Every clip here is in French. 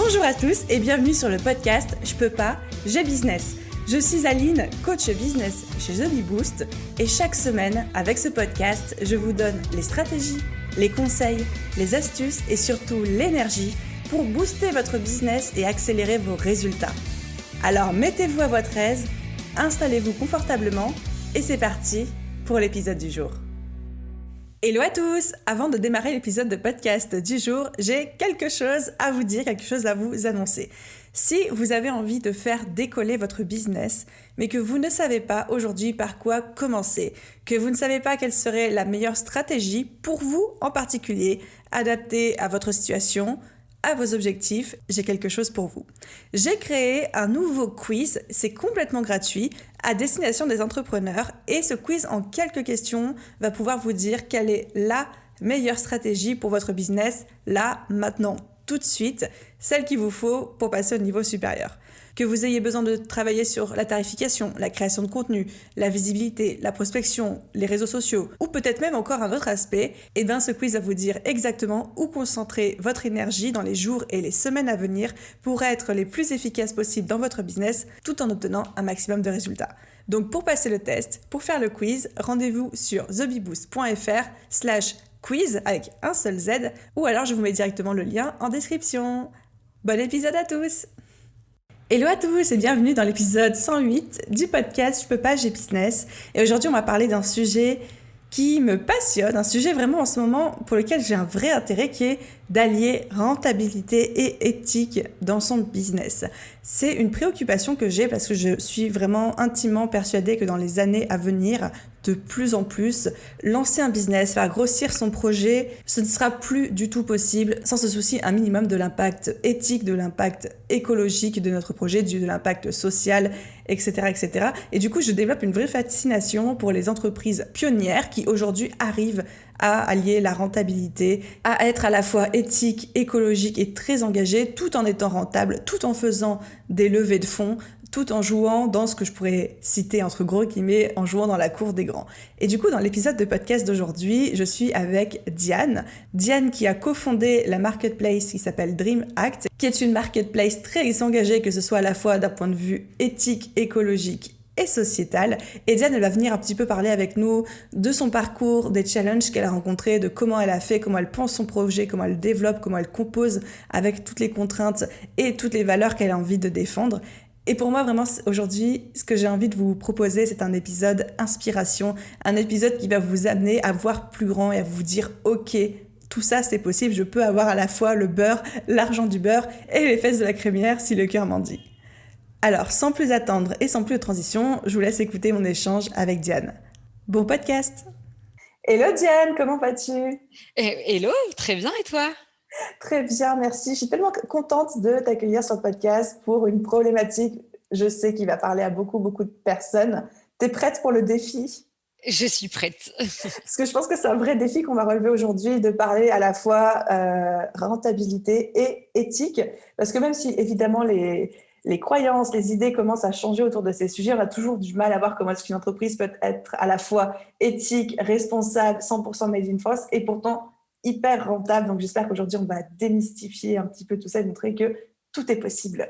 Bonjour à tous et bienvenue sur le podcast Je peux pas, j'ai business. Je suis Aline, coach business chez The Bee Boost et chaque semaine, avec ce podcast, je vous donne les stratégies, les conseils, les astuces et surtout l'énergie pour booster votre business et accélérer vos résultats. Alors mettez-vous à votre aise, installez-vous confortablement et c'est parti pour l'épisode du jour. Hello à tous! Avant de démarrer l'épisode de podcast du jour, j'ai quelque chose à vous dire, quelque chose à vous annoncer. Si vous avez envie de faire décoller votre business, mais que vous ne savez pas aujourd'hui par quoi commencer, que vous ne savez pas quelle serait la meilleure stratégie pour vous en particulier, adaptée à votre situation, à vos objectifs, j'ai quelque chose pour vous. J'ai créé un nouveau quiz, c'est complètement gratuit, à destination des entrepreneurs et ce quiz en quelques questions va pouvoir vous dire quelle est la meilleure stratégie pour votre business, là, maintenant, tout de suite, celle qu'il vous faut pour passer au niveau supérieur. Que vous ayez besoin de travailler sur la tarification, la création de contenu, la visibilité, la prospection, les réseaux sociaux ou peut-être même encore un autre aspect, et bien ce quiz va vous dire exactement où concentrer votre énergie dans les jours et les semaines à venir pour être les plus efficaces possibles dans votre business tout en obtenant un maximum de résultats. Donc pour passer le test, pour faire le quiz, rendez-vous sur thebeeboost.fr/quiz avec un seul Z ou alors je vous mets directement le lien en description. Bon épisode à tous! Hello à tous et bienvenue dans l'épisode 108 du podcast Je peux pas, j'ai business. Et aujourd'hui, on va parler d'un sujet qui me passionne, un sujet vraiment en ce moment pour lequel j'ai un vrai intérêt qui est d'allier rentabilité et éthique dans son business. C'est une préoccupation que j'ai parce que je suis vraiment intimement persuadée que dans les années à venir, de plus en plus, lancer un business, faire grossir son projet, ce ne sera plus du tout possible sans se soucier un minimum de l'impact éthique, de l'impact écologique de notre projet, de l'impact social, etc., etc. Et du coup, je développe une vraie fascination pour les entreprises pionnières qui aujourd'hui arrivent à allier la rentabilité, à être à la fois éthique, écologique et très engagée, tout en étant rentable, tout en faisant des levées de fonds, tout en jouant dans ce que je pourrais citer entre gros guillemets, en jouant dans la cour des grands. Et du coup, dans l'épisode de podcast d'aujourd'hui, je suis avec Diane. Diane qui a cofondé la marketplace qui s'appelle Dream Act, qui est une marketplace très engagée, que ce soit à la fois d'un point de vue éthique, écologique et sociétal. Et Diane, elle va venir un petit peu parler avec nous de son parcours, des challenges qu'elle a rencontrés, de comment elle a fait, comment elle pense son projet, comment elle développe, comment elle compose avec toutes les contraintes et toutes les valeurs qu'elle a envie de défendre. Et pour moi, vraiment, aujourd'hui, ce que j'ai envie de vous proposer, c'est un épisode inspiration, un épisode qui va vous amener à voir plus grand et à vous dire « Ok, tout ça, c'est possible, je peux avoir à la fois le beurre, l'argent du beurre et les fesses de la crémière si le cœur m'en dit. » Alors, sans plus attendre et sans plus de transition, je vous laisse écouter mon échange avec Diane. Bon podcast! Hello Diane, comment vas-tu? Hello, très bien et toi? Très bien, merci. Je suis tellement contente de t'accueillir sur le podcast pour une problématique, je sais, qui va parler à beaucoup de personnes. T'es prête pour le défi? Je suis prête. Parce que je pense que c'est un vrai défi qu'on va relever aujourd'hui, de parler à la fois rentabilité et éthique. Parce que même si, évidemment, les croyances, les idées commencent à changer autour de ces sujets, on a toujours du mal à voir comment est-ce qu'une entreprise peut être à la fois éthique, responsable, 100% made in France et pourtant hyper rentable. Donc, j'espère qu'aujourd'hui, on va démystifier un petit peu tout ça et montrer que tout est possible.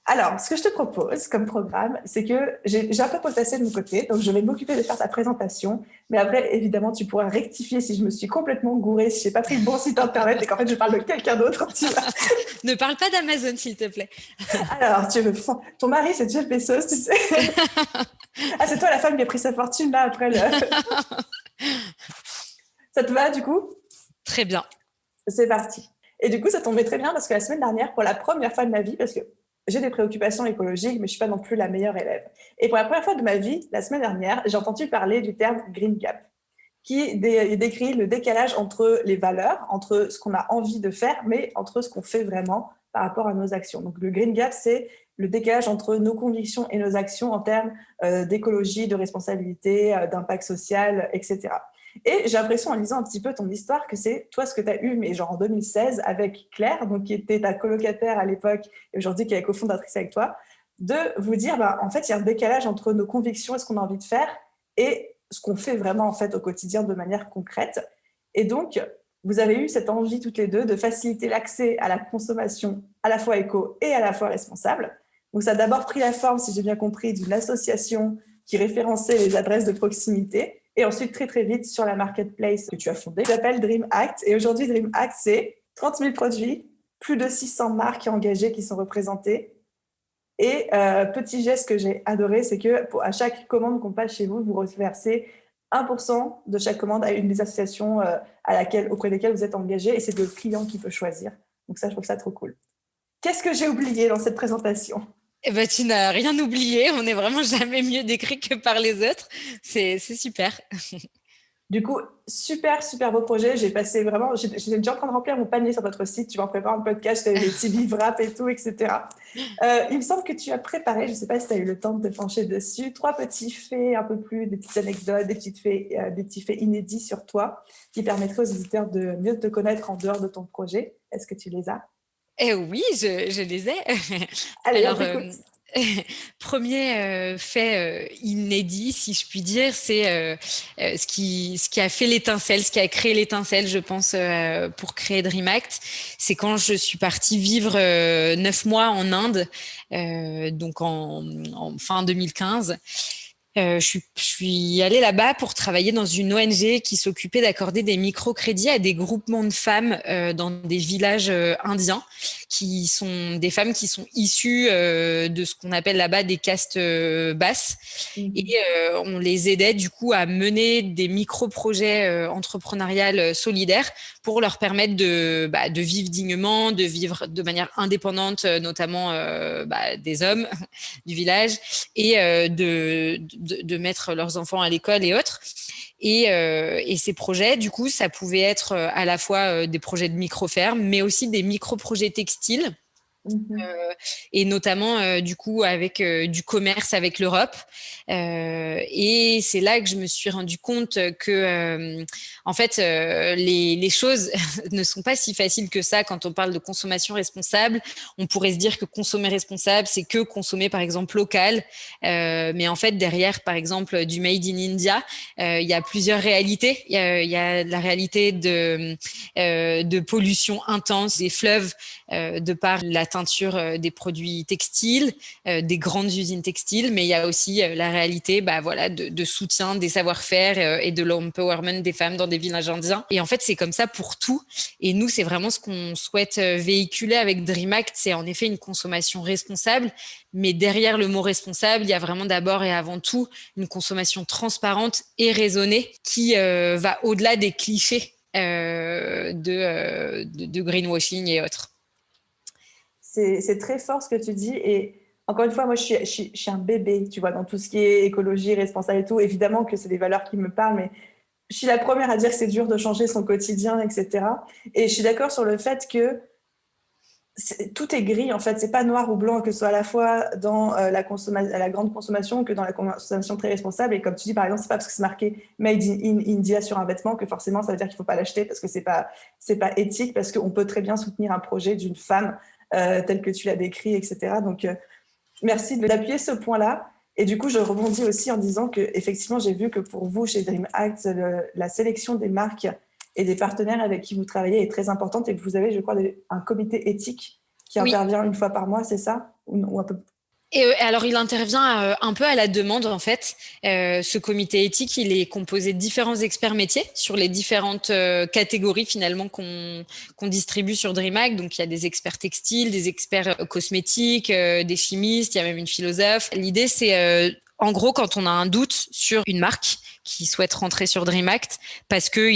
Alors, ce que je te propose comme programme, c'est que j'ai un peu potassé de mon côté, donc je vais m'occuper de faire ta présentation. Mais après, évidemment, tu pourras rectifier si je me suis complètement gourée, si je n'ai pas pris le bon site internet et qu'en fait, je parle de quelqu'un d'autre. Tu vois. Ne parle pas d'Amazon, s'il te plaît. Alors, ton mari, c'est Jeff Bezos, tu sais. Ah, c'est toi la femme qui a pris sa fortune là après le... Ça te va, du coup? Très bien. C'est parti. Et du coup, ça tombait très bien parce que la semaine dernière, pour la première fois de ma vie, parce que j'ai des préoccupations écologiques, mais je ne suis pas non plus la meilleure élève. Et pour la première fois de ma vie, la semaine dernière, j'ai entendu parler du terme Green Gap, qui décrit le décalage entre les valeurs, entre ce qu'on a envie de faire, mais entre ce qu'on fait vraiment par rapport à nos actions. Donc le Green Gap, c'est le décalage entre nos convictions et nos actions en termes d'écologie, de responsabilité, d'impact social, etc. Et j'ai l'impression, en lisant un petit peu ton histoire, que c'est toi ce que tu as eu, mais genre en 2016, avec Claire, donc qui était ta colocataire à l'époque et aujourd'hui qui est cofondatrice avec toi, de vous dire, en fait, il y a un décalage entre nos convictions et ce qu'on a envie de faire et ce qu'on fait vraiment en fait au quotidien de manière concrète. Et donc, vous avez eu cette envie toutes les deux de faciliter l'accès à la consommation à la fois éco et à la fois responsable. Donc, ça a d'abord pris la forme, si j'ai bien compris, d'une association qui référençait les adresses de proximité et ensuite, très, très vite, sur la marketplace que tu as fondée, qui s'appelle Dream Act. Et aujourd'hui, Dream Act, c'est 30 000 produits, plus de 600 marques engagées qui sont représentées. Et petit geste que j'ai adoré, c'est que à chaque commande qu'on passe chez vous, vous reversez 1% de chaque commande à une des associations auprès desquelles vous êtes engagé, et c'est le client qui peut choisir. Donc ça, je trouve ça trop cool. Qu'est-ce que j'ai oublié dans cette présentation? Eh ben, tu n'as rien oublié. On n'est vraiment jamais mieux décrit que par les autres. C'est super. Du coup, super, super beau projet. J'ai déjà en train de remplir mon panier sur votre site. Tu vas en préparer un podcast, des petits livres rap et tout, etc. Il me semble que tu as préparé, je ne sais pas si tu as eu le temps de te pencher dessus, 3 petits faits, un peu plus, des petites anecdotes, des petits faits inédits sur toi qui permettraient aux auditeurs de mieux te connaître en dehors de ton projet. Est-ce que tu les as? Eh oui, je les ai. Allez, Alors, on t'écoute. premier fait inédit, si je puis dire, c'est ce qui a fait l'étincelle, ce qui a créé l'étincelle, je pense, pour créer Dream Act. C'est quand je suis partie vivre 9 mois en Inde, donc en fin 2015. Je suis allée là-bas pour travailler dans une ONG qui s'occupait d'accorder des microcrédits à des groupements de femmes dans des villages indiens, qui sont des femmes qui sont issues de ce qu'on appelle là-bas des castes basses. Et on les aidait du coup à mener des micro-projets entrepreneuriales solidaires pour leur permettre de vivre dignement, de vivre de manière indépendante, notamment des hommes du village, et de mettre leurs enfants à l'école et autres. Et ces projets, du coup, ça pouvait être à la fois des projets de micro-fermes, mais aussi des micro-projets textiles. Et notamment du coup avec du commerce avec l'Europe, et c'est là que je me suis rendu compte que en fait les choses ne sont pas si faciles que ça quand on parle de consommation responsable. On pourrait se dire que consommer responsable, c'est que consommer par exemple local, mais en fait derrière par exemple du made in India, il y a plusieurs réalités. Il y a la réalité de pollution intense des fleuves, de par la teinture des produits textiles, des grandes usines textiles, mais il y a aussi la réalité de soutien des savoir-faire et de l'empowerment des femmes dans des villages indiens. Et en fait, c'est comme ça pour tout. Et nous, c'est vraiment ce qu'on souhaite véhiculer avec Dream Act, c'est en effet une consommation responsable, mais derrière le mot responsable, il y a vraiment d'abord et avant tout une consommation transparente et raisonnée qui va au-delà des clichés de greenwashing et autres. C'est très fort ce que tu dis, et encore une fois, moi je suis un bébé, tu vois, dans tout ce qui est écologie, responsable et tout. Évidemment que c'est des valeurs qui me parlent, mais je suis la première à dire que c'est dur de changer son quotidien, etc. Et je suis d'accord sur le fait que tout est gris, en fait, c'est pas noir ou blanc, que ce soit à la fois dans la grande consommation que dans la consommation très responsable. Et comme tu dis, par exemple, c'est pas parce que c'est marqué Made in India sur un vêtement que forcément ça veut dire qu'il faut pas l'acheter, parce que c'est pas éthique, parce qu'on peut très bien soutenir un projet d'une femme tel que tu l'as décrit, etc. Donc merci d'appuyer ce point-là. Et du coup, je rebondis aussi en disant que effectivement, j'ai vu que pour vous, chez Dream Act, la sélection des marques et des partenaires avec qui vous travaillez est très importante, et que vous avez, je crois, un comité éthique qui intervient une fois par mois, c'est ça, ou un peu? Et alors, il intervient un peu à la demande, en fait. Ce comité éthique, il est composé de différents experts métiers sur les différentes catégories, finalement, qu'on distribue sur DreamHack. Donc, il y a des experts textiles, des experts cosmétiques, des chimistes, il y a même une philosophe. L'idée, c'est en gros, quand on a un doute sur une marque qui souhaite rentrer sur Dream Act parce que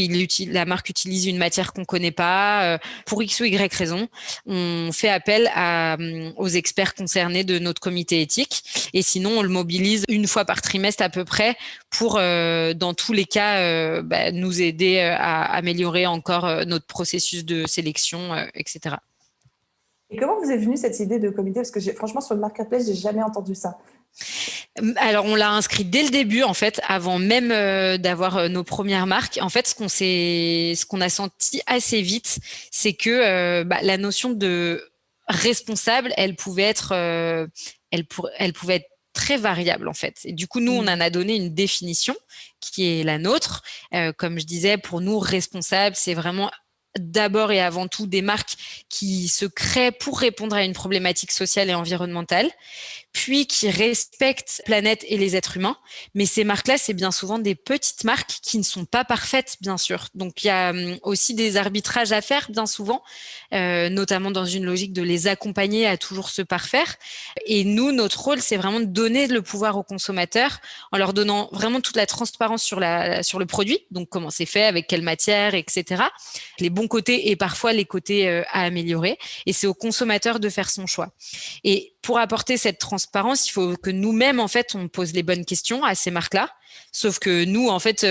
la marque utilise une matière qu'on connaît pas, pour X ou Y raison, on fait appel aux experts concernés de notre comité éthique. Et sinon, on le mobilise une fois par trimestre à peu près pour, dans tous les cas, nous aider à améliorer encore notre processus de sélection, etc. Et comment vous est venue cette idée de comité? Parce que franchement, sur le marketplace, j'ai jamais entendu ça. Alors, on l'a inscrit dès le début, en fait, avant même d'avoir nos premières marques. En fait, ce qu'on a senti assez vite, c'est que la notion de responsable, elle pouvait être très variable, en fait. Et du coup, nous, on en a donné une définition qui est la nôtre. Comme je disais, pour nous, responsable, c'est vraiment d'abord et avant tout des marques qui se créent pour répondre à une problématique sociale et environnementale, puis qui respectent la planète et les êtres humains. Mais ces marques-là, c'est bien souvent des petites marques qui ne sont pas parfaites, bien sûr. Donc, il y a aussi des arbitrages à faire, bien souvent, notamment dans une logique de les accompagner à toujours se parfaire. Et nous, notre rôle, c'est vraiment de donner le pouvoir aux consommateurs en leur donnant vraiment toute la transparence sur le produit, donc comment c'est fait, avec quelle matière, etc. Les bons côtés et parfois les côtés à améliorer. Et c'est au consommateur de faire son choix. Et pour apporter cette transparence, il faut que nous-mêmes, en fait, on pose les bonnes questions à ces marques-là. Sauf que nous, en fait,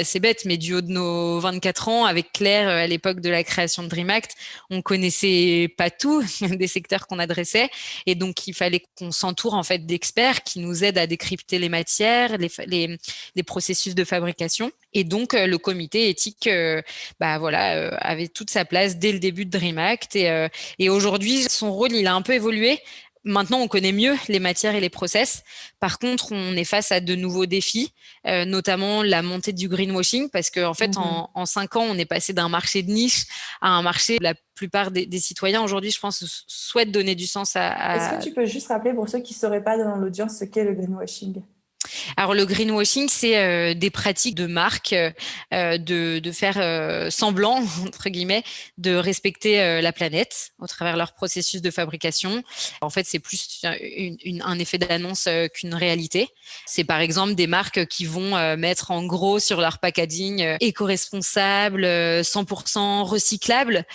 c'est bête, mais du haut de nos 24 ans, avec Claire, à l'époque de la création de DreamAct, on connaissait pas tout des secteurs qu'on adressait. Et donc, il fallait qu'on s'entoure, en fait, d'experts qui nous aident à décrypter les matières, les processus de fabrication. Et donc, le comité éthique, avait toute sa place dès le début de DreamAct. Et aujourd'hui, son rôle, il a un peu évolué. Maintenant, on connaît mieux les matières et les process. Par contre, on est face à de nouveaux défis, notamment la montée du greenwashing, parce qu'en fait, en 5 ans, on est passé d'un marché de niche à un marché. La plupart des citoyens aujourd'hui, je pense, souhaitent donner du sens à... Est-ce que tu peux juste rappeler pour ceux qui ne sauraient pas dans l'audience ce qu'est le greenwashing? Alors, le greenwashing, c'est des pratiques de marque de faire semblant, entre guillemets, de respecter la planète au travers leur processus de fabrication. En fait, c'est plus un effet d'annonce qu'une réalité. C'est par exemple des marques qui vont mettre en gros sur leur packaging éco-responsable, 100% recyclable.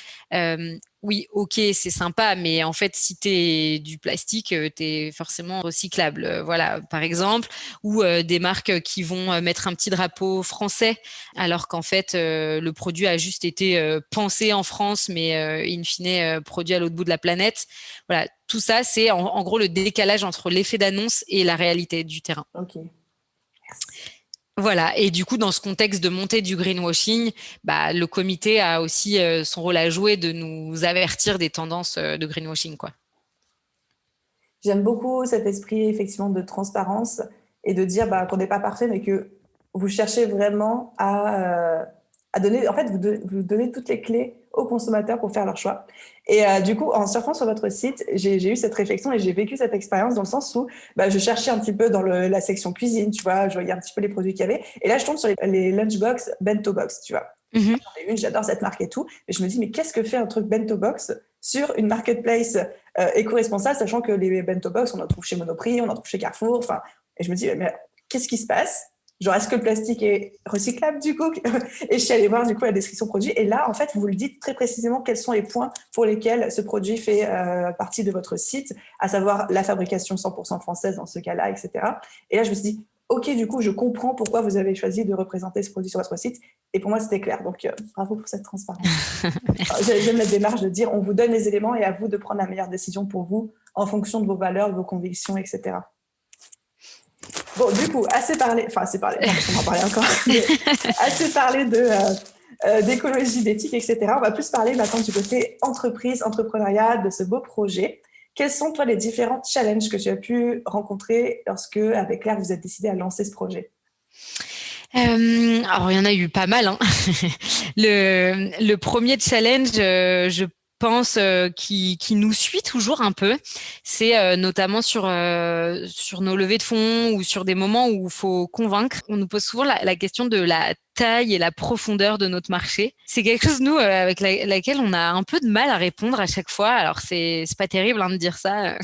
Oui, ok, c'est sympa, mais en fait, si t'es du plastique, t'es forcément recyclable. Voilà, par exemple, ou des marques qui vont mettre un petit drapeau français, alors qu'en fait, le produit a juste été pensé en France, mais in fine produit à l'autre bout de la planète. Voilà, tout ça, c'est en gros le décalage entre l'effet d'annonce et la réalité du terrain. Ok. Merci. Voilà, et du coup, dans ce contexte de montée du greenwashing, le comité a aussi son rôle à jouer de nous avertir des tendances de greenwashing, quoi. J'aime beaucoup cet esprit effectivement de transparence et de dire qu'on n'est pas parfait, mais que vous cherchez vraiment à donner, en fait, vous donnez toutes les clés aux consommateurs pour faire leur choix. Et du coup, en surfant sur votre site, j'ai eu cette réflexion et j'ai vécu cette expérience dans le sens où je cherchais un petit peu dans la section cuisine, tu vois, je voyais un petit peu les produits qu'il y avait. Et là, je tombe sur les lunchbox, bento box, tu vois. J'adore cette marque et tout. Et je me dis, mais qu'est-ce que fait un truc bento box sur une marketplace éco-responsable, sachant que les bento box, on en trouve chez Monoprix, on en trouve chez Carrefour. Et je me dis, mais qu'est-ce qui se passe? Genre, est-ce que le plastique est recyclable du coup? Et je suis allée voir du coup la description produit. Et là, en fait, vous le dites très précisément quels sont les points pour lesquels ce produit fait partie de votre site, à savoir la fabrication 100% française dans ce cas-là, etc. Et là, je me suis dit, ok, du coup, je comprends pourquoi vous avez choisi de représenter ce produit sur votre site. Et pour moi, c'était clair. Donc, bravo pour cette transparence. J'aime la démarche de dire, on vous donne les éléments et à vous de prendre la meilleure décision pour vous en fonction de vos valeurs, de vos convictions, etc. Bon, du coup, assez parlé, non, on va en parler encore, assez parlé d'écologie, d'éthique, etc. On va plus parler maintenant du côté entreprise, entrepreneuriat, de ce beau projet. Quels sont, toi, les différents challenges que tu as pu rencontrer lorsque, avec Claire, vous êtes décidé à lancer ce projet? Alors, il y en a eu pas mal, hein. Le premier challenge, je pense, qui nous suit toujours un peu, c'est notamment sur nos levées de fonds ou sur des moments où il faut convaincre. On nous pose souvent la question de la taille et la profondeur de notre marché. C'est quelque chose, nous, avec laquelle on a un peu de mal à répondre à chaque fois. Alors, c'est pas terrible de dire ça.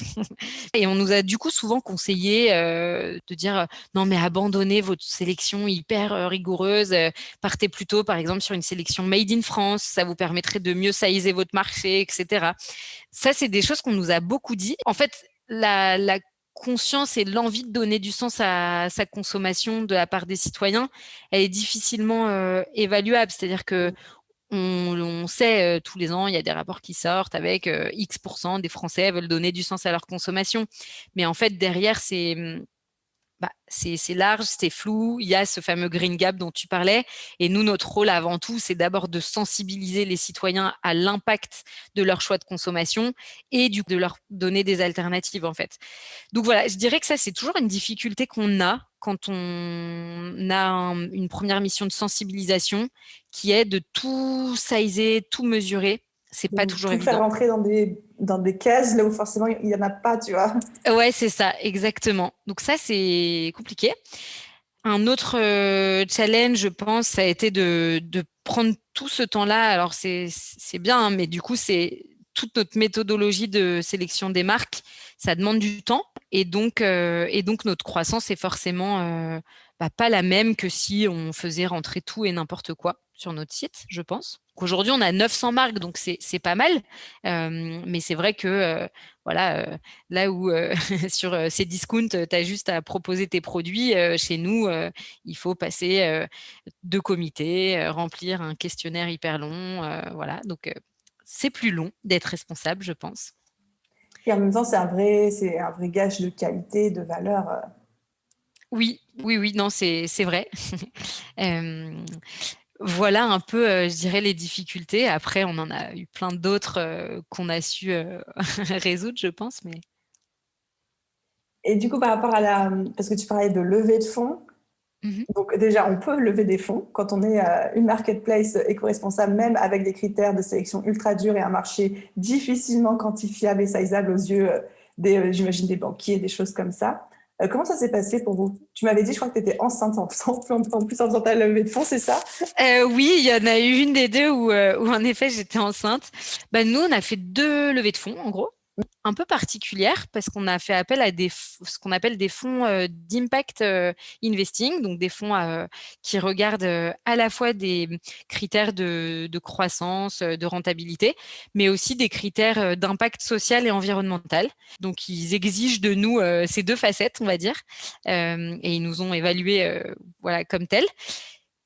Et on nous a du coup souvent conseillé de dire non, mais abandonnez votre sélection hyper rigoureuse. Partez plutôt, par exemple, sur une sélection made in France. Ça vous permettrait de mieux sizer votre marché, etc. Ça, c'est des choses qu'on nous a beaucoup dit. En fait, la conscience et l'envie de donner du sens à sa consommation de la part des citoyens, elle est difficilement évaluable. C'est-à-dire que on sait tous les ans, il y a des rapports qui sortent avec X% des Français veulent donner du sens à leur consommation. Mais en fait, derrière, c'est large, c'est flou. Il y a ce fameux green gap dont tu parlais. Et nous, notre rôle avant tout, c'est d'abord de sensibiliser les citoyens à l'impact de leur choix de consommation et de leur donner des alternatives, en fait. Donc voilà, je dirais que ça, c'est toujours une difficulté qu'on a quand on a une première mission de sensibilisation qui est de tout sizer, tout mesurer. C'est pas toujours Tout faire évident. rentrer dans des cases là où forcément il n'y en a pas, tu vois. Ouais, c'est ça, exactement. Donc ça, c'est compliqué. Un autre challenge, je pense, ça a été de prendre tout ce temps-là. Alors, c'est bien, hein, mais du coup, c'est toute notre méthodologie de sélection des marques. Ça demande du temps. Et donc notre croissance est forcément pas la même que si on faisait rentrer tout et n'importe quoi sur notre site, je pense. Aujourd'hui, on a 900 marques, donc c'est pas mal. Mais c'est vrai que voilà, là où sur ces discounts, tu as juste à proposer tes produits, chez nous, il faut passer 2 comités, remplir un questionnaire hyper long, voilà. Donc c'est plus long d'être responsable, je pense. Et en même temps, c'est un vrai gage de qualité, de valeur. Oui, oui, oui, non, c'est vrai. Hem, voilà un peu, je dirais les difficultés. Après, on en a eu plein d'autres, qu'on a su, résoudre, je pense, mais Et du coup, par rapport parce que tu parlais de levée de fonds, mmh mh. donc déjà, on peut lever des fonds quand on est une marketplace éco-responsable, même avec des critères de sélection ultra durs et un marché difficilement quantifiable et sizeable aux yeux j'imagine, des banquiers, des choses comme ça. Comment ça s'est passé pour vous? Tu m'avais dit, je crois que tu étais enceinte en plus en faisant ta levée de fonds, c'est ça? Oui, il y en a eu une des 2 où en effet j'étais enceinte. Bah, nous, on a fait 2 levées de fonds, en gros, un peu particulières parce qu'on a fait appel à ce qu'on appelle des fonds, d'impact, investing, donc des fonds, qui regardent, à la fois des critères de croissance, de rentabilité, mais aussi des critères, d'impact social et environnemental. Donc ils exigent de nous, ces 2 facettes, on va dire, et ils nous ont évalués, voilà, comme tels.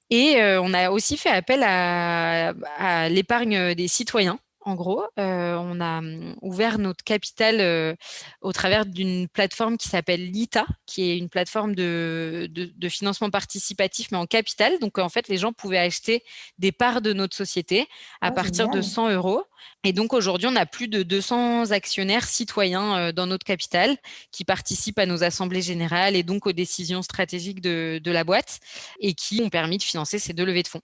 Et on a aussi fait appel à l'épargne des citoyens. En gros, on a ouvert notre capital au travers d'une plateforme qui s'appelle Lita, qui est une plateforme de financement participatif, mais en capital. Donc, en fait, les gens pouvaient acheter des parts de notre société à Ah, partir de génial. 100 euros. Et donc, aujourd'hui, on a plus de 200 actionnaires citoyens dans notre capital qui participent à nos assemblées générales et donc aux décisions stratégiques de la boîte et qui ont permis de financer ces 2 levées de fonds.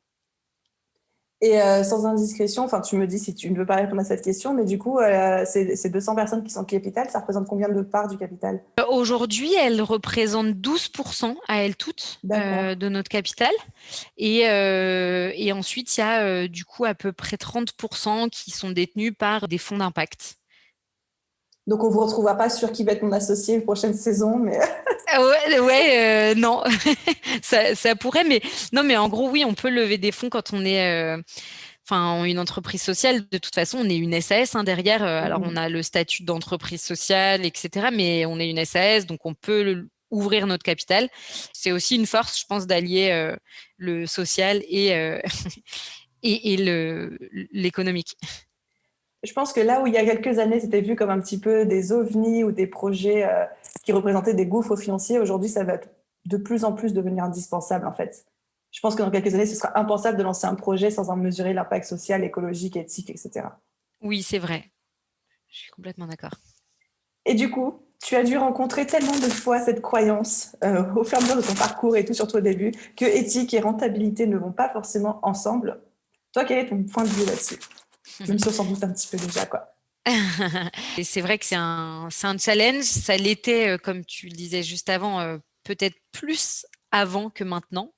Et sans indiscrétion, enfin, tu me dis si tu ne veux pas répondre à cette question, mais du coup, ces 200 personnes qui sont capital, ça représente combien de parts du capital? Aujourd'hui, elles représentent 12 à elles toutes, D'accord. de notre capital et ensuite il y a, du coup à peu près 30 qui sont détenus par des fonds d'impact. Donc, on vous retrouvera pas sur qui va être mon associé prochaine saison, mais Ah ouais, ouais, non, ça pourrait, mais non, mais en gros, oui, on peut lever des fonds quand on est, enfin, une entreprise sociale. De toute façon, on est une SAS, hein, derrière. Alors, on a le statut d'entreprise sociale, et cetera, mais on est une SAS, donc on peut ouvrir notre capital. C'est aussi une force, je pense, d'allier le social et, et l'économique. je pense que là où il y a quelques années, c'était vu comme un petit peu des ovnis ou des projets qui représentaient des gouffres financiers, aujourd'hui, ça va de plus en plus devenir indispensable, en fait. Je pense que dans quelques années, ce sera impensable de lancer un projet sans en mesurer l'impact social, écologique, éthique, etc. Oui, c'est vrai. Je suis complètement d'accord. Et du coup, tu as dû rencontrer tellement de fois cette croyance au fur et à mesure de ton parcours et tout, surtout au début, que éthique et rentabilité ne vont pas forcément ensemble. Toi, quel est ton point de vue là-dessus? Je me suis sans doute un petit peu déjà, quoi. Et c'est vrai que c'est un challenge. Ça l'était, comme tu le disais juste avant, peut-être plus avant que maintenant.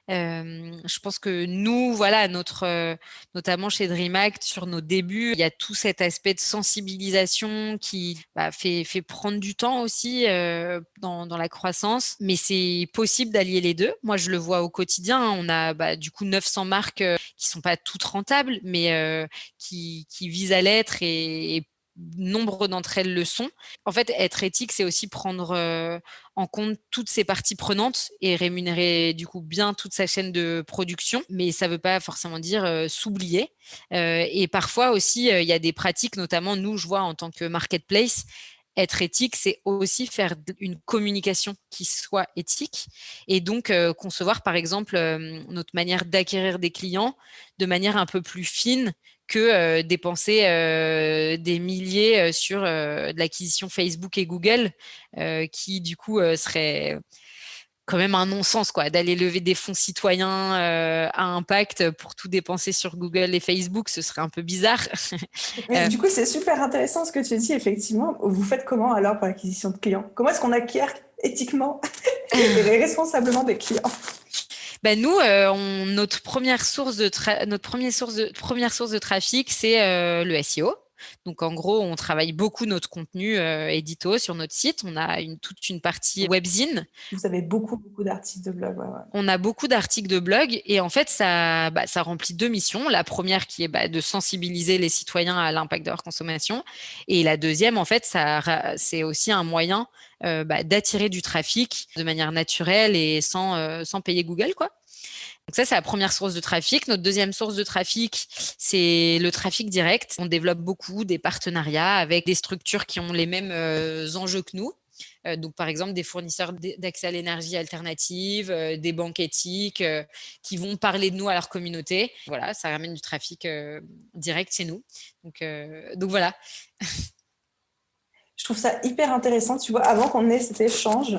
Je pense que nous, voilà, notamment chez DreamAct, sur nos débuts, il y a tout cet aspect de sensibilisation qui fait prendre du temps aussi dans la croissance, mais c'est possible d'allier les deux. Moi, je le vois au quotidien. On a du coup 900 marques qui sont pas toutes rentables, mais qui visent à l'être et nombre d'entre elles le sont. En fait, être éthique, c'est aussi prendre en compte toutes ces parties prenantes et rémunérer du coup bien toute sa chaîne de production, mais ça ne veut pas forcément dire s'oublier. Et parfois aussi, il y a des pratiques, notamment nous, je vois en tant que marketplace, être éthique, c'est aussi faire une communication qui soit éthique et donc concevoir par exemple notre manière d'acquérir des clients de manière un peu plus fine que dépenser des milliers sur de l'acquisition Facebook et Google qui du coup serait quand même un non-sens, quoi, d'aller lever des fonds citoyens à impact pour tout dépenser sur Google et Facebook, ce serait un peu bizarre. Mais du coup, c'est super intéressant ce que tu dis, effectivement. Vous faites comment alors pour l'acquisition de clients? Comment est-ce qu'on acquiert éthiquement et responsablement des clients? Nous, notre première source de première source de trafic, c'est le SEO. Donc, en gros, on travaille beaucoup notre contenu édito sur notre site. On a toute une partie webzine. Vous avez beaucoup d'articles de blog. Ouais. On a beaucoup d'articles de blog et en fait, ça remplit 2 missions. La première qui est de sensibiliser les citoyens à l'impact de leur consommation. Et la deuxième, en fait, c'est aussi un moyen d'attirer du trafic de manière naturelle et sans payer Google, quoi. Donc ça, c'est la première source de trafic. Notre deuxième source de trafic, c'est le trafic direct. On développe beaucoup des partenariats avec des structures qui ont les mêmes enjeux que nous. Donc, par exemple, des fournisseurs d'accès à l'énergie alternative, des banques éthiques qui vont parler de nous à leur communauté. Voilà, ça ramène du trafic direct chez nous. Donc voilà. Je trouve ça hyper intéressant. Tu vois, avant qu'on ait cet échange,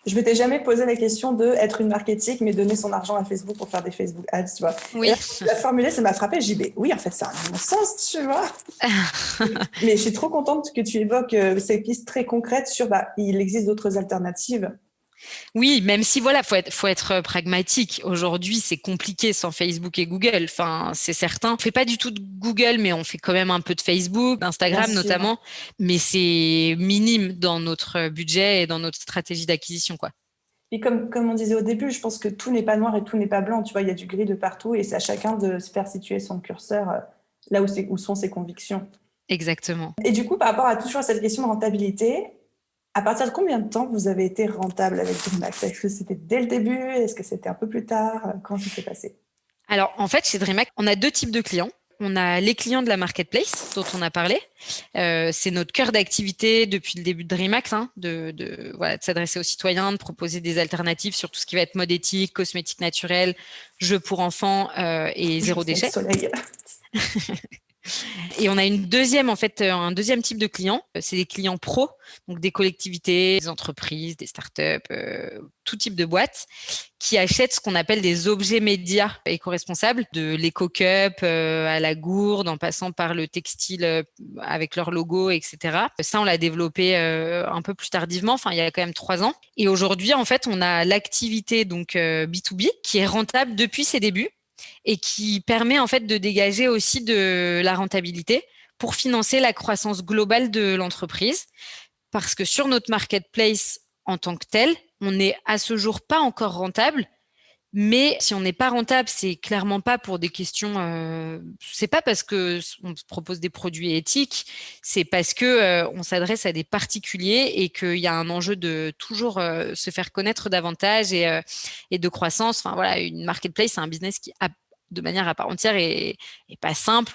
je m'étais jamais posé la question de être une marque éthique, mais donner son argent à Facebook pour faire des Facebook ads, tu vois. Oui. Et là, tu l'as formulé, ça m'a frappé. J'ai dit, oui, en fait, ça a un bon sens, tu vois. Mais je suis trop contente que tu évoques ces pistes très concrètes sur, il existe d'autres alternatives. Oui, même si voilà, faut être pragmatique. Aujourd'hui, c'est compliqué sans Facebook et Google. Enfin, c'est certain. On fait pas du tout de Google, mais on fait quand même un peu de Facebook, d'Instagram notamment. Mais c'est minime dans notre budget et dans notre stratégie d'acquisition, quoi. Et comme on disait au début, je pense que tout n'est pas noir et tout n'est pas blanc. Tu vois, il y a du gris de partout et c'est à chacun de se faire situer son curseur là où sont ses convictions. Exactement. Et du coup, par rapport à toujours cette question de rentabilité, à partir de combien de temps vous avez été rentable avec DreamHack? Est-ce que c'était dès le début? Est-ce que c'était un peu plus tard? Comment ça s'est passé? Alors, en fait, chez DreamHack, on a 2 types de clients. On a les clients de la marketplace dont on a parlé. C'est notre cœur d'activité depuis le début de DreamHack, de s'adresser aux citoyens, de proposer des alternatives sur tout ce qui va être mode éthique, cosmétique naturelle, jeux pour enfants et zéro déchet. Soleil. Et on a un deuxième type de clients, c'est des clients pros, donc des collectivités, des entreprises, des startups, tout type de boîtes, qui achètent ce qu'on appelle des objets médias éco-responsables, de l'éco-cup à la gourde, en passant par le textile avec leur logo, etc. Ça, on l'a développé un peu plus tardivement, il y a quand même 3 ans. Et aujourd'hui, en fait, on a l'activité donc B2B qui est rentable depuis ses débuts et qui permet en fait de dégager aussi de la rentabilité pour financer la croissance globale de l'entreprise. Parce que sur notre marketplace en tant que tel, on n'est à ce jour pas encore rentable. Mais si on n'est pas rentable, c'est clairement pas pour des questions. C'est pas parce que on propose des produits éthiques, c'est parce que on s'adresse à des particuliers et qu'il y a un enjeu de toujours se faire connaître davantage et de croissance. Enfin voilà, une marketplace, c'est un business qui a de manière à part entière et pas simple,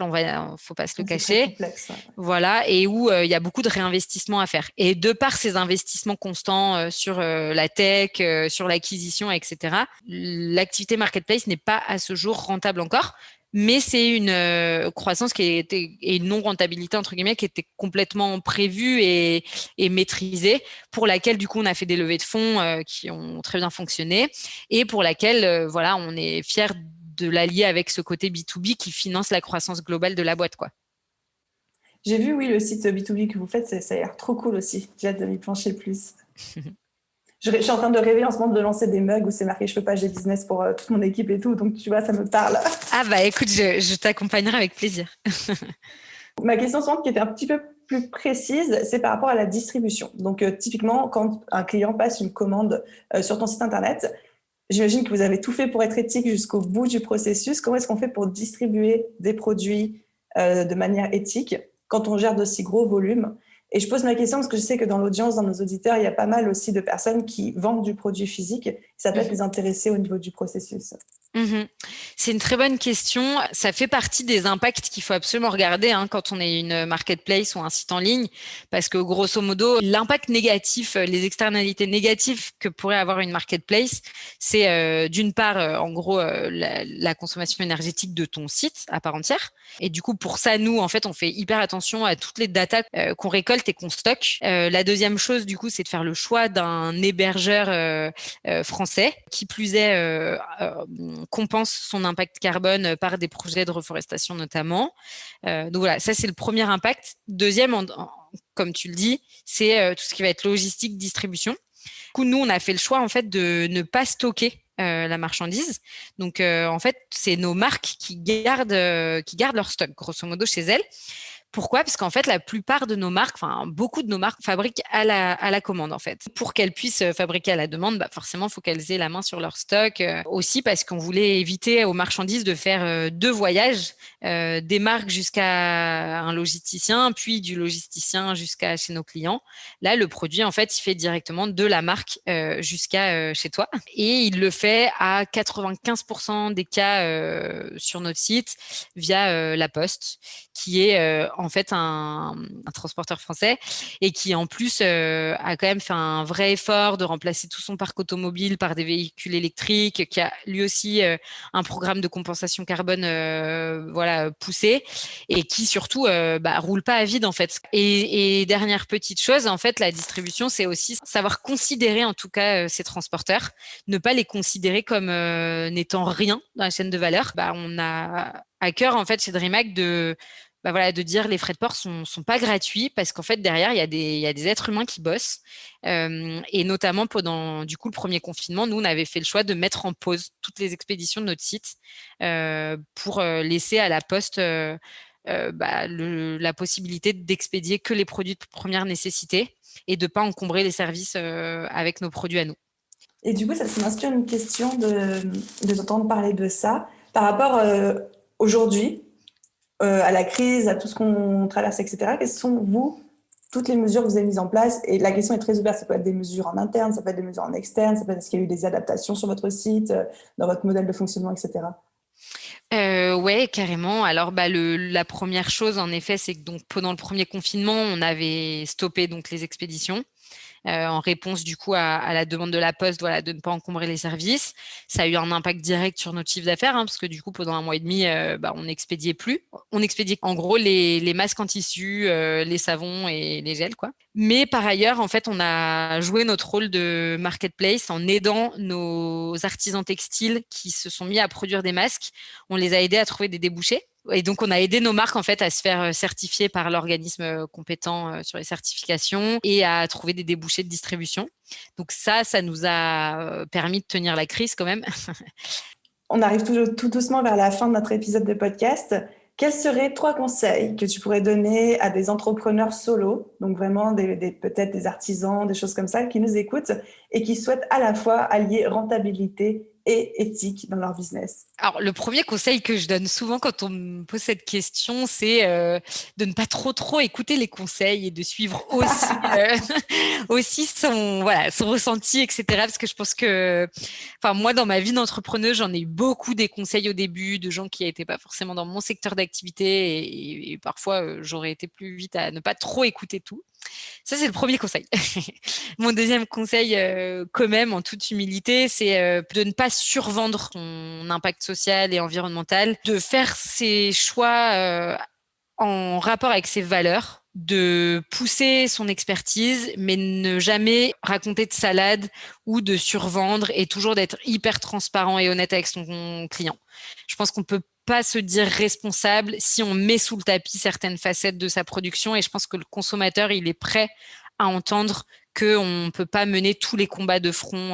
faut pas se le cacher. C'est complexe, ouais. Voilà, et où il y a beaucoup de réinvestissements à faire. Et de par ces investissements constants sur la tech, sur l'acquisition, etc., l'activité marketplace n'est pas à ce jour rentable encore. Mais c'est une croissance et une non-rentabilité, entre guillemets, qui était complètement prévue et maîtrisée, pour laquelle, du coup, on a fait des levées de fonds qui ont très bien fonctionné et pour laquelle, on est fiers de l'allier avec ce côté B2B qui finance la croissance globale de la boîte, quoi. J'ai vu, oui, le site B2B que vous faites, ça a l'air trop cool aussi. J'ai hâte de m'y pencher plus. Je suis en train de rêver en ce moment de lancer des mugs où c'est marqué « Je peux pas, j'ai business » pour toute mon équipe et tout. Donc, tu vois, ça me parle. Ah écoute, je t'accompagnerai avec plaisir. Ma question suivante, qui était un petit peu plus précise, c'est par rapport à la distribution. Donc, typiquement, quand un client passe une commande sur ton site internet, j'imagine que vous avez tout fait pour être éthique jusqu'au bout du processus. Comment est-ce qu'on fait pour distribuer des produits de manière éthique quand on gère d'aussi gros volumes? Et je pose ma question parce que je sais que dans l'audience, dans nos auditeurs, il y a pas mal aussi de personnes qui vendent du produit physique. Ça peut être les intéresser au niveau du processus. Mhm. C'est une très bonne question. Ça fait partie des impacts qu'il faut absolument regarder quand on est une marketplace ou un site en ligne, parce que grosso modo, l'impact négatif, les externalités négatives que pourrait avoir une marketplace, c'est d'une part, en gros, la consommation énergétique de ton site à part entière. Et du coup, pour ça, nous, en fait, on fait hyper attention à toutes les datas qu'on récolte et qu'on stocke. La deuxième chose, du coup, c'est de faire le choix d'un hébergeur français, qui plus est compense son impact carbone par des projets de reforestation notamment. Donc voilà, ça c'est le premier impact. Deuxième, comme tu le dis, c'est tout ce qui va être logistique, distribution. Du coup, nous, on a fait le choix en fait de ne pas stocker la marchandise. Donc, en fait, c'est nos marques qui gardent leur stock, grosso modo, chez elles. Pourquoi? Parce qu'en fait, la plupart de nos marques, enfin beaucoup de nos marques fabriquent à la commande en fait. Pour qu'elles puissent fabriquer à la demande, forcément, il faut qu'elles aient la main sur leur stock. Aussi parce qu'on voulait éviter aux marchandises de faire deux voyages, des marques jusqu'à un logisticien, puis du logisticien jusqu'à chez nos clients. Là, le produit, en fait, il fait directement de la marque jusqu'à chez toi. Et il le fait à 95% des cas sur notre site via la Poste, qui est en fait un transporteur français et qui en plus a quand même fait un vrai effort de remplacer tout son parc automobile par des véhicules électriques, qui a lui aussi un programme de compensation carbone voilà, poussé, et qui surtout roule pas à vide en fait. Et dernière petite chose, en fait, la distribution, c'est aussi savoir considérer en tout cas ces transporteurs, ne pas les considérer comme n'étant rien dans la chaîne de valeur. On a à cœur en fait chez DreamHack de dire les frais de port sont pas gratuits, parce qu'en fait derrière il y a des êtres humains qui bossent, et notamment pendant du coup le premier confinement, nous on avait fait le choix de mettre en pause toutes les expéditions de notre site pour laisser à la poste la possibilité d'expédier que les produits de première nécessité et de pas encombrer les services avec nos produits à nous. Et du coup, ça m'inspire une question de t'entendre parler de ça par rapport aujourd'hui à la crise, à tout ce qu'on traverse, etc. Quelles sont, vous, toutes les mesures que vous avez mises en place? Et la question est très ouverte. Ça peut être des mesures en interne, ça peut être des mesures en externe, ça peut être est-ce qu'il y a eu des adaptations sur votre site, dans votre modèle de fonctionnement, etc. Ouais, carrément. Alors, la première chose, en effet, c'est que donc pendant le premier confinement, on avait stoppé donc les expéditions. En réponse du coup à la demande de la Poste, voilà, de ne pas encombrer les services. Ça a eu un impact direct sur notre chiffre d'affaires, parce que du coup, pendant un mois et demi, on n'expédiait plus. On expédiait en gros les masques en tissu, les savons et les gels, quoi. Mais par ailleurs, en fait, on a joué notre rôle de marketplace en aidant nos artisans textiles qui se sont mis à produire des masques. On les a aidés à trouver des débouchés. Et donc, on a aidé nos marques en fait à se faire certifier par l'organisme compétent sur les certifications et à trouver des débouchés de distribution. Donc ça nous a permis de tenir la crise quand même. On arrive tout doucement vers la fin de notre épisode de podcast. Quels seraient 3 conseils que tu pourrais donner à des entrepreneurs solo, donc vraiment peut-être des artisans, des choses comme ça, qui nous écoutent et qui souhaitent à la fois allier rentabilité et éthique dans leur business? Alors, le premier conseil que je donne souvent quand on me pose cette question, c'est de ne pas trop écouter les conseils et de suivre aussi, aussi son ressenti, etc. Parce que je pense que, enfin, moi, dans ma vie d'entrepreneuse, j'en ai eu beaucoup des conseils au début de gens qui n'étaient pas forcément dans mon secteur d'activité, et parfois, j'aurais été plus vite à ne pas trop écouter tout. Ça, c'est le premier conseil. Mon deuxième conseil, quand même, en toute humilité, c'est de ne pas survendre son impact social et environnemental, de faire ses choix en rapport avec ses valeurs, de pousser son expertise, mais ne jamais raconter de salade ou de survendre, et toujours d'être hyper transparent et honnête avec son client. Je pense qu'on peut pas se dire responsable si on met sous le tapis certaines facettes de sa production, et je pense que le consommateur, il est prêt à entendre qu'on ne peut pas mener tous les combats de front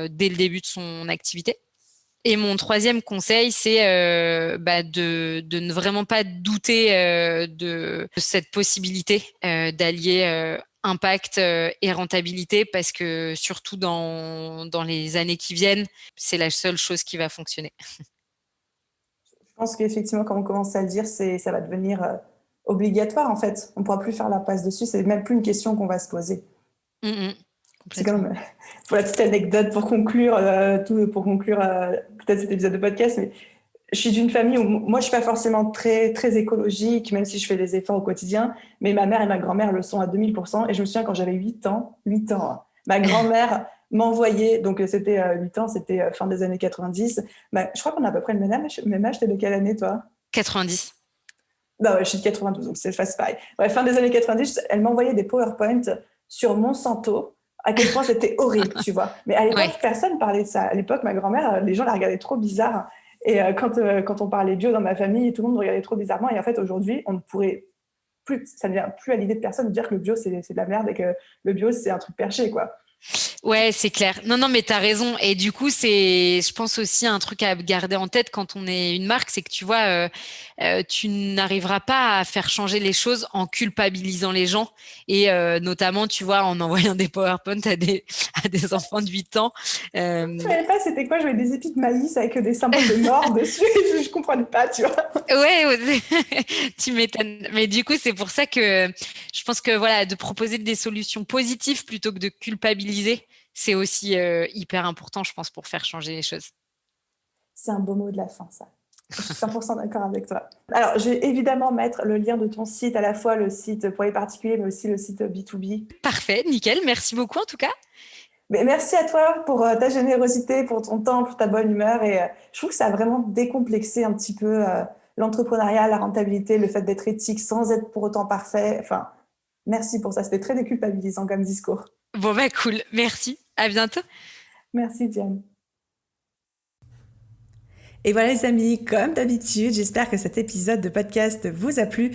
dès le début de son activité. Et mon troisième conseil, c'est de ne vraiment pas douter de cette possibilité d'allier impact et rentabilité, parce que surtout dans les années qui viennent, c'est la seule chose qui va fonctionner. Je pense qu'effectivement, comme on commence à le dire, ça va devenir obligatoire en fait. On ne pourra plus faire la passe dessus. C'est même plus une question qu'on va se poser. Mmh mh. C'est quand même, pour la petite anecdote, pour conclure, peut-être cet épisode de podcast, mais je suis d'une famille où moi, je suis pas forcément très, très écologique, même si je fais des efforts au quotidien, mais ma mère et ma grand-mère le sont à 2000%. Et je me souviens quand j'avais 8 ans, hein, ma grand-mère m'envoyait, donc c'était 8 ans, c'était fin des années 90. Je crois qu'on a à peu près le même âge. T'es de quelle année, toi? 90. Non, ouais, je suis de 92, donc c'est pareil. Bref, fin des années 90, elle m'envoyait des PowerPoint sur Monsanto, à quel point c'était horrible, tu vois. Mais à l'époque, personne parlait de ça. À l'époque, ma grand-mère, les gens la regardaient trop bizarre. Et quand on parlait bio dans ma famille, tout le monde me regardait trop bizarrement. Et en fait, aujourd'hui, on ne pourrait plus, ça ne vient plus à l'idée de personne de dire que le bio, c'est de la merde et que le bio, c'est un truc perché, quoi. Ouais, c'est clair. Non, mais t'as raison. Et du coup, je pense aussi un truc à garder en tête quand on est une marque, c'est que tu vois, tu n'arriveras pas à faire changer les choses en culpabilisant les gens et notamment, tu vois, en envoyant des PowerPoint à des enfants de 8 ans. Je savais pas c'était quoi, je voyais des épis de maïs avec des symboles de mort dessus. Je comprenais pas, tu vois. Ouais, tu m'étonnes. Mais du coup, c'est pour ça que je pense que voilà, de proposer des solutions positives plutôt que de culpabiliser, c'est aussi hyper important, je pense, pour faire changer les choses. C'est un beau mot de la fin, ça. Je suis 100% d'accord avec toi. Alors, je vais évidemment mettre le lien de ton site, à la fois le site pour les particuliers, mais aussi le site B2B. Parfait, nickel. Merci beaucoup en tout cas. Mais merci à toi pour ta générosité, pour ton temps, pour ta bonne humeur. Et je trouve que ça a vraiment décomplexé un petit peu l'entrepreneuriat, la rentabilité, le fait d'être éthique sans être pour autant parfait. Enfin, merci pour ça. C'était très déculpabilisant comme discours. Bon, cool. Merci. À bientôt. Merci, Diane. Et voilà les amis, comme d'habitude, j'espère que cet épisode de podcast vous a plu.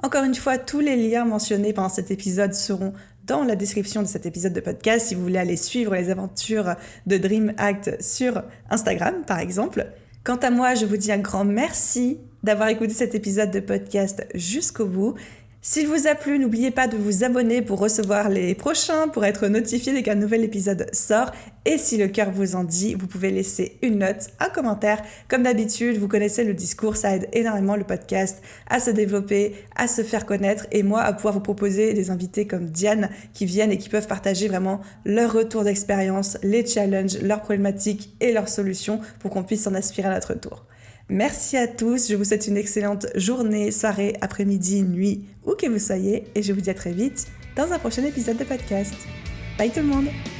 Encore une fois, tous les liens mentionnés pendant cet épisode seront dans la description de cet épisode de podcast si vous voulez aller suivre les aventures de Dream Act sur Instagram par exemple. Quant à moi, je vous dis un grand merci d'avoir écouté cet épisode de podcast jusqu'au bout. S'il vous a plu, n'oubliez pas de vous abonner pour recevoir les prochains, pour être notifié dès qu'un nouvel épisode sort. Et si le cœur vous en dit, vous pouvez laisser une note, un commentaire. Comme d'habitude, vous connaissez le discours, ça aide énormément le podcast à se développer, à se faire connaître et moi à pouvoir vous proposer des invités comme Diane qui viennent et qui peuvent partager vraiment leur retour d'expérience, les challenges, leurs problématiques et leurs solutions pour qu'on puisse s'en inspirer à notre tour. Merci à tous, je vous souhaite une excellente journée, soirée, après-midi, nuit, où que vous soyez, et je vous dis à très vite dans un prochain épisode de podcast. Bye tout le monde!